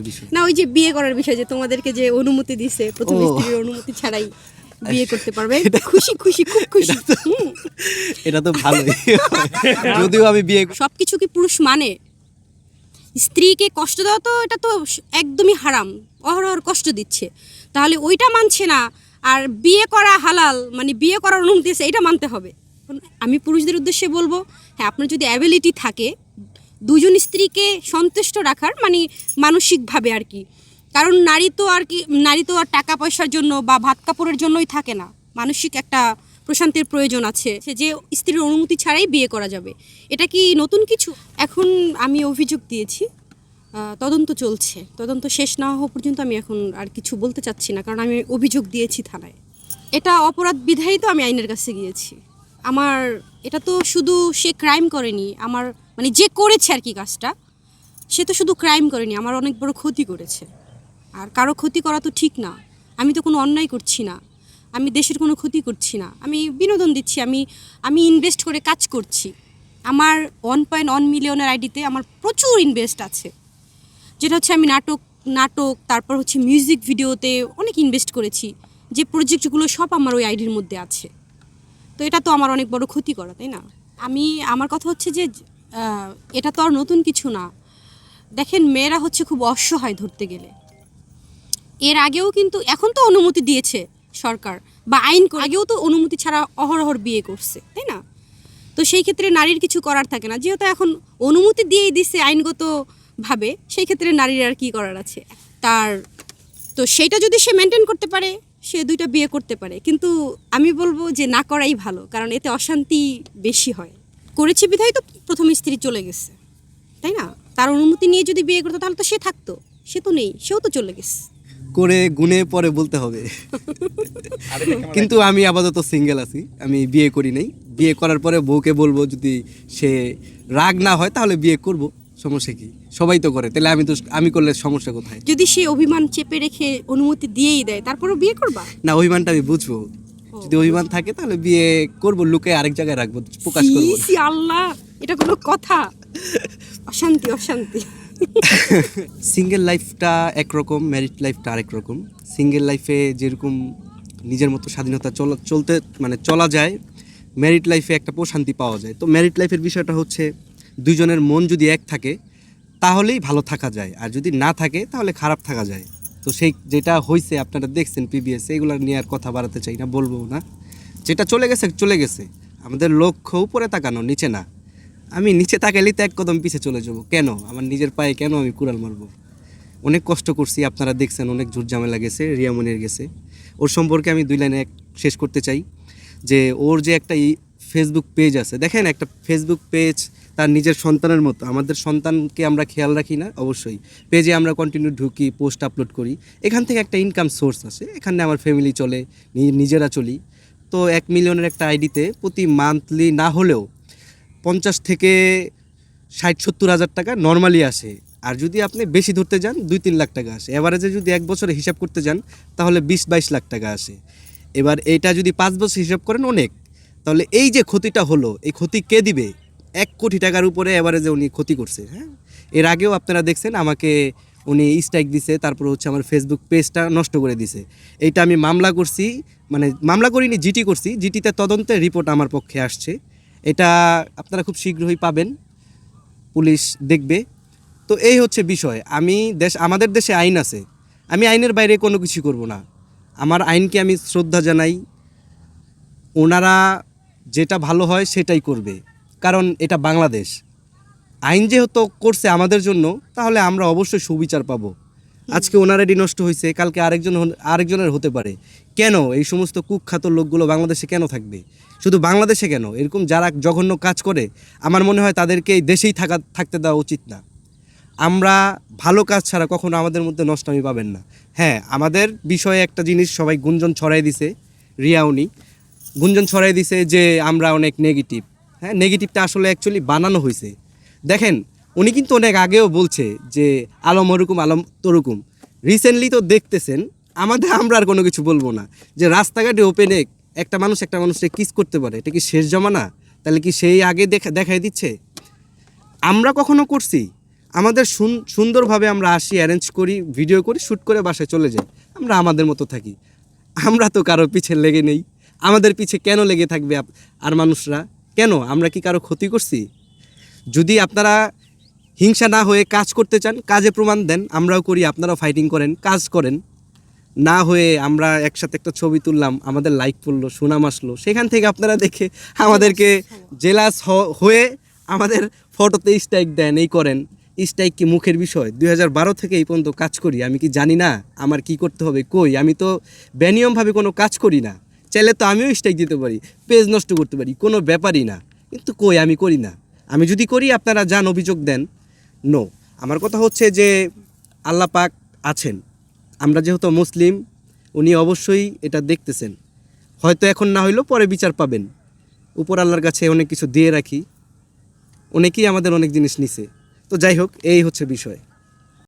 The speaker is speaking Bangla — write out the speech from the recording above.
বিষয় না, ওই যে বিয়ে করার বিষয়, যে তোমাদেরকে যে অনুমতি দিছে প্রথম স্ত্রীর অনুমতি ছাড়াই বিয়ে করতে পারবে, খুশি খুশি খুব খুশি। এটা তো ভালোই যদিও আমি বিয়ে সবকিছু কি পুরুষ মানে? স্ত্রীকে কষ্ট দেওয়া তো এটা তো একদমই হারাম, অহরহ কষ্ট দিচ্ছে, তাহলে ওইটা মানছে না। আর বিয়ে করা হালাল, মানে বিয়ে করার অনুমতি আছে, এটা মানতে হবে। আমি পুরুষদের উদ্দেশ্যে বলবো, হ্যাঁ, আপনার যদি অ্যাবিলিটি থাকে দুজন স্ত্রীকে সন্তুষ্ট রাখার, মানে মানসিকভাবে আর কি, কারণ নারী তো আর টাকা পয়সার জন্য বা ভাত কাপড়ের জন্যই থাকে না, মানসিক একটা প্রশান্তির প্রয়োজন আছে, সে যে স্ত্রীর অনুমতি ছাড়াই বিয়ে করা যাবে। এটা কি নতুন কিছু? এখন আমি অভিযোগ দিয়েছি, তদন্ত চলছে, তদন্ত শেষ না হওয়া পর্যন্ত আমি এখন আর কিছু বলতে চাচ্ছি না, কারণ আমি অভিযোগ দিয়েছি থানায়। এটা অপরাধ বিধায়ী তো আমি আইনের কাছে গিয়েছি। আমার এটা তো শুধু সে ক্রাইম করেনি, আমার মানে যে করেছে আর কি কাজটা, সে তো শুধু ক্রাইম করেনি, আমার অনেক বড় ক্ষতি করেছে। আর কারো ক্ষতি করা তো ঠিক না। আমি তো কোনো অন্যায় করছি না, আমি দেশের কোনো ক্ষতি করছি না, আমি বিনোদন দিচ্ছি, আমি ইনভেস্ট করে কাজ করছি। আমার 1.1 মিলিয়নের আইডিতে আমার প্রচুর ইনভেস্ট আছে, যেটা হচ্ছে আমি নাটক তারপর হচ্ছে মিউজিক ভিডিওতে অনেক ইনভেস্ট করেছি, যে প্রজেক্টগুলো সব আমার ওই আইডির মধ্যে আছে। তো এটা তো আমার অনেক বড় ক্ষতি করা, তাই না? আমার কথা হচ্ছে যে এটা তো আর নতুন কিছু না। দেখেন, মেয়েরা হচ্ছে খুব অসহায় ধরতে গেলে। এর আগেও কিন্তু, এখন তো অনুমতি দিয়েছে সরকার বা আইন আগেও তো অনুমতি ছাড়া অহরহ বিয়ে করছে, তাই না? তো সেই ক্ষেত্রে নারীর কিছু করার থাকে না, যেহেতু এখন অনুমতি দিয়েই দিচ্ছে আইনগতভাবে, সেই ক্ষেত্রে নারীর আর কি করার আছে তার? তো সেইটা যদি সে মেনটেন করতে পারে, সে 2টা বিয়ে করতে পারে, কিন্তু আমি বলবো যে না করাই ভালো, কারণ এতে অশান্তি বেশি হয়। করেছে বিধায় তো প্রথম স্ত্রী চলে গেছে, তাই না? তার অনুমতি নিয়ে যদি বিয়ে করতো তাহলে তো সে থাকতো, সে তো নেই, সেও তো চলে গেছে। করে গুনে পরে বলতে হবে কিন্তু আমি আপাতত সিঙ্গেল আছি, আমি বিয়ে করি নাই। বিয়ে করার পরে বউকে বলবো, যদি সে রাগ না হয় তাহলে বিয়ে করব, সমস্যা কি? সবাই তো করে, তাহলে আমি করলে সমস্যা কোথায়? যদি সে অভিমান চেপে রেখে অনুমতি দিয়েই দেয়, তারপরেও বিয়ে করবা? না, অভিমানটা আমি বুঝবো। যদি অভিমান থাকে তাহলে বিয়ে করব, লুকে আরেক জায়গায় রাখবো, প্রকাশ করবো না। সি আল্লাহ, এটা কোনো কথা? অশান্তি অশান্তি। সিঙ্গেল লাইফটা একরকম, ম্যারিড লাইফটা আরেক রকম। সিঙ্গেল লাইফে যেরকম নিজের মতো স্বাধীনতা চলা যায়, ম্যারিড লাইফে একটা প্রশান্তি পাওয়া যায়। তো ম্যারিড লাইফের বিষয়টা হচ্ছে, দুজনের মন যদি এক থাকে তাহলেই ভালো থাকা যায়, আর যদি না থাকে তাহলে খারাপ থাকা যায়। তো সেই যেটা হয়েছে আপনারা দেখছেন পিবিএস, এগুলো নিয়ে আর কথা বাড়াতে চাই না, বলবো না। যেটা চলে গেছে চলে গেছে, আমাদের লক্ষ্য উপরে তাকানো, নিচে না। আমি নিচে তাকাইলেই তো এক কদম পিছে চলে যাব, কেন আমার নিজের পায়ে কেন আমি কুড়াল মারবো? অনেক কষ্ট করছি, আপনারা দেখছেন, অনেক ঝুট ঝামেলা গেছে, রিয়ামনির গেছে। ওর সম্পর্কে আমি 2 লাইনে শেষ করতে চাই, যে ওর যে একটা ফেসবুক পেজ আছে, দেখেন, একটা ফেসবুক পেজ তার নিজের সন্তানের মতো। আমাদের সন্তানকে আমরা খেয়াল রাখি না? অবশ্যই। পেজে আমরা কন্টিনিউ ঢুকি, পোস্ট আপলোড করি, এখান থেকে একটা ইনকাম সোর্স আছে, এখানে আমার ফ্যামিলি চলে, নিজেরা চলি। তো 1 মিলিয়নের একটা আইডিতে প্রতি মান্থলি না হলেও 50 থেকে 60-70 হাজার টাকা নর্মালি আসে। আর যদি আপনি বেশি ধরতে যান 2-3 লাখ টাকা আসে। এভারেজে যদি 1 বছরে হিসাব করতে যান তাহলে 20-22 লাখ টাকা আসে। এবার এইটা যদি 5 বছর হিসাব করেন অনেক, তাহলে এই যে ক্ষতিটা হলো, এই ক্ষতি কে দিবে? 1 কোটি টাকার উপরে এভারেজে উনি ক্ষতি করছে। হ্যাঁ, এর আগেও আপনারা দেখছেন আমাকে উনি স্ট্রাইক দিছে, তারপর হচ্ছে আমার ফেসবুক পেজটা নষ্ট করে দিছে। এইটা আমি মামলা করছি, মামলা করিনি, জিটি করছি। জিটিতে তদন্তে রিপোর্ট আমার পক্ষে আসছে, এটা আপনারা খুব শীঘ্রই পাবেন, পুলিশ দেখবে। তো এই হচ্ছে বিষয়। আমাদের দেশে আইন আছে, আমি আইনের বাইরে কোনো কিছু করব না। আমার আইনকে আমি শ্রদ্ধা জানাই, ওনারা যেটা ভালো হয় সেটাই করবে, কারণ এটা বাংলাদেশ। আইন যেহেতু করছে আমাদের জন্য, তাহলে আমরা অবশ্যই সুবিচার পাবো। আজকে ওনারেরই নষ্ট হয়েছে, কালকে আরেকজনের হতে পারে। কেন এই সমস্ত কুখ্যাত লোকগুলো বাংলাদেশে কেন থাকবে? শুধু বাংলাদেশে কেন, এরকম যারা জঘন্য কাজ করে, আমার মনে হয় তাদেরকে এই দেশেই থাকতে দেওয়া উচিত না। আমরা ভালো কাজ ছাড়া কখনো আমাদের মধ্যে নষ্টামি পাবেন না। হ্যাঁ, আমাদের বিষয়ে একটা জিনিস সবাই গুঞ্জন ছড়াই দিছে, রিয়াউনি গুঞ্জন ছড়াই দিছে যে আমরা অনেক নেগেটিভ। হ্যাঁ, নেগেটিভটা আসলে অ্যাকচুয়ালি বানানো হয়েছে। দেখেন, উনি কিন্তু অনেক আগেও বলছে যে আলম ওরকম আলম তোরকম। রিসেন্টলি তো দেখতেছেন, আমরা আর কোনো কিছু বলবো না, যে রাস্তাঘাটে ওপেনে একটা মানুষকে কিস করতে পারে, এটা কি শেষ জমানা? তাহলে কি সেই আগে দেখাই দিচ্ছে? আমরা কখনো করছি? আমাদের সুন্দরভাবে আমরা আসি, অ্যারেঞ্জ করি, ভিডিও করি, শ্যুট করে বাসায় চলে যাই, আমরা আমাদের মতো থাকি। আমরা তো কারো পিছে লেগে নেই। আমাদের পিছে কেন লেগে থাকবে আর মানুষরা? কেন? আমরা কি কারো ক্ষতি করছি? যদি আপনারা হিংসা না হয়ে কাজ করতে চান, কাজে প্রমাণ দেন, আমরাও করি, আপনারাও ফাইটিং করেন, কাজ করেন। না হয়ে আমরা একসাথে একটা ছবি তুললাম, আমাদের লাইক পড়লো, সুনাম আসলো, সেখান থেকে আপনারা দেখে আমাদেরকে জেলাস হয়ে আমাদের ফটোতে স্ট্রাইক দেন, এই করেন। স্ট্রাইক কি মুখের বিষয়? 2012 থেকে এই পর্যন্ত কাজ করি, আমি কি জানি না আমার কি করতে হবে? কই, আমি তো বেনিয়মভাবে কোনো কাজ করি না। চাইলে তো আমিও স্ট্রাইক দিতে পারি, পেজ নষ্ট করতে পারি, কোনো ব্যাপারই না। কিন্তু কই, আমি করি না। আমি যদি করি আপনারা যান অভিযোগ দেন। নো, আমার কথা হচ্ছে যে আল্লাহ পাক আছেন, আমরা যেহেতু মুসলিম, উনি অবশ্যই এটা দেখতেছেন। হয়তো এখন না হইলেও পরে বিচার পাবেন। উপর আল্লাহর কাছে অনেক কিছু দিয়ে রাখি, অনেকেই আমাদের অনেক জিনিস নিছে। তো যাই হোক, এই হচ্ছে বিষয়।